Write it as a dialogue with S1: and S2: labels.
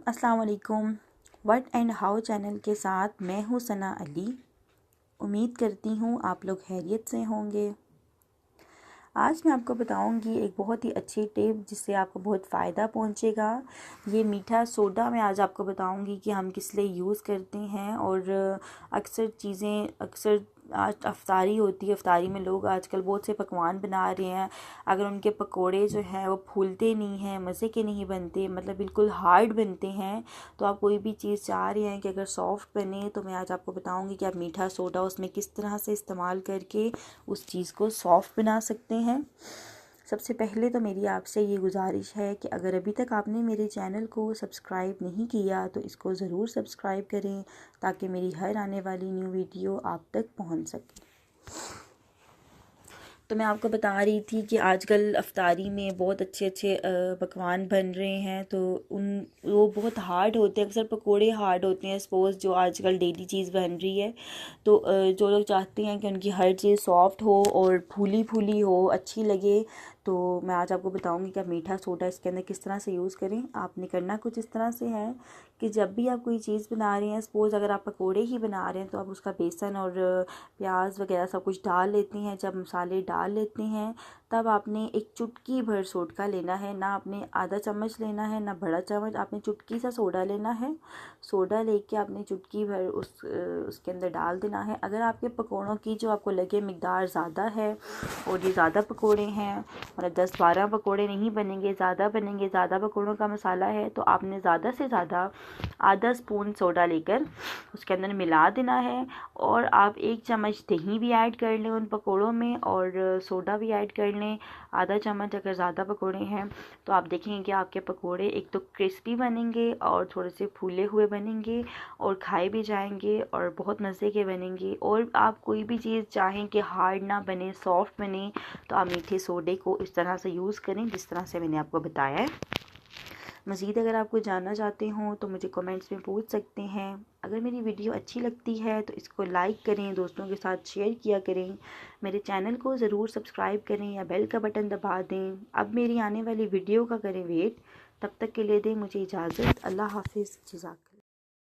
S1: अस्सलाम वालेकुम। What and how channel के साथ मैं हूँ सना अली। उम्मीद करती हूँ आप लोग खैरियत से होंगे। आज मैं आपको बताऊंगी एक बहुत ही अच्छी टिप जिससे आपको बहुत फ़ायदा पहुंचेगा। ये मीठा सोडा मैं आज आपको बताऊंगी कि हम किस लिए यूज़ करते हैं। और अक्सर आज अफ्तारी होती है। अफ्तारी में लोग आजकल बहुत से पकवान बना रहे हैं। अगर उनके पकोड़े जो हैं वो फूलते नहीं हैं, मज़े के नहीं बनते, मतलब बिल्कुल हार्ड बनते हैं, तो आप कोई भी चीज़ चाह रहे हैं कि अगर सॉफ्ट बने, तो मैं आज आपको बताऊंगी कि आप मीठा सोडा उसमें किस तरह से इस्तेमाल करके उस चीज़ को सॉफ्ट बना सकते हैं। सबसे पहले तो मेरी आपसे ये गुजारिश है कि अगर अभी तक आपने मेरे चैनल को सब्सक्राइब नहीं किया तो इसको ज़रूर सब्सक्राइब करें ताकि मेरी हर आने वाली न्यू वीडियो आप तक पहुंच सके। तो मैं आपको बता रही थी कि आजकल अफ्तारी में बहुत अच्छे अच्छे पकवान बन रहे हैं, तो वो बहुत हार्ड होते हैं। अक्सर पकोड़े हार्ड होते हैं सपोज़, जो आजकल डेली चीज़ बन रही है। तो जो लोग चाहते हैं कि उनकी हर चीज़ सॉफ्ट हो और फूली फूली हो, अच्छी लगे, तो मैं आज आपको बताऊंगी कि आप मीठा सोडा इसके अंदर किस तरह से यूज़ करें। आपने करना कुछ इस तरह से है कि जब भी आप कोई चीज़ बना रहे हैं, सपोज़ अगर आप पकोड़े ही बना रहे हैं, तो आप उसका बेसन और प्याज वगैरह सब कुछ डाल लेते हैं। जब मसाले डाल लेते हैं तब आपने एक चुटकी भर सोडा लेना है। ना आपने आधा चम्मच लेना है ना बड़ा चम्मच, आपने चुटकी सा सोडा लेना है। सोडा लेके आपने चुटकी भर उसके अंदर डाल देना है। अगर आपके पकोड़ों की जो आपको लगे मिकदार ज़्यादा है और ये ज़्यादा पकोड़े हैं, मतलब 10-12 पकोड़े नहीं बनेंगे, ज़्यादा बनेंगे, ज़्यादा पकोड़ों का मसाला है, तो आपने ज़्यादा से ज़्यादा आधा स्पून सोडा लेकर उसके अंदर मिला देना है। और आप 1 चम्मच दही भी ऐड कर लें उन पकोड़ों में, और सोडा भी ऐड कर लें आधा चम्मच। अगर ज़्यादा पकोड़े हैं तो आप देखेंगे कि आपके पकोड़े एक तो क्रिस्पी बनेंगे और थोड़े से फूले हुए बनेंगे और खाए भी जाएंगे और बहुत मज़े के बनेंगे। और आप कोई भी चीज़ चाहें कि हार्ड ना बने, सॉफ्ट बने, तो आप मीठे सोडे को इस तरह से यूज़ करें जिस तरह से मैंने आपको बताया है। मज़ीद अगर आप कुछ जानना चाहते हो तो मुझे कमेंट्स में पूछ सकते हैं। अगर मेरी वीडियो अच्छी लगती है तो इसको लाइक करें, दोस्तों के साथ शेयर किया करें, मेरे चैनल को ज़रूर सब्सक्राइब करें या बेल का बटन दबा दें। अब मेरी आने वाली वीडियो का करें वेट। तब तक के लिए दें मुझे इजाज़त। अल्लाह हाफिज़। जज़ाकल्लाह।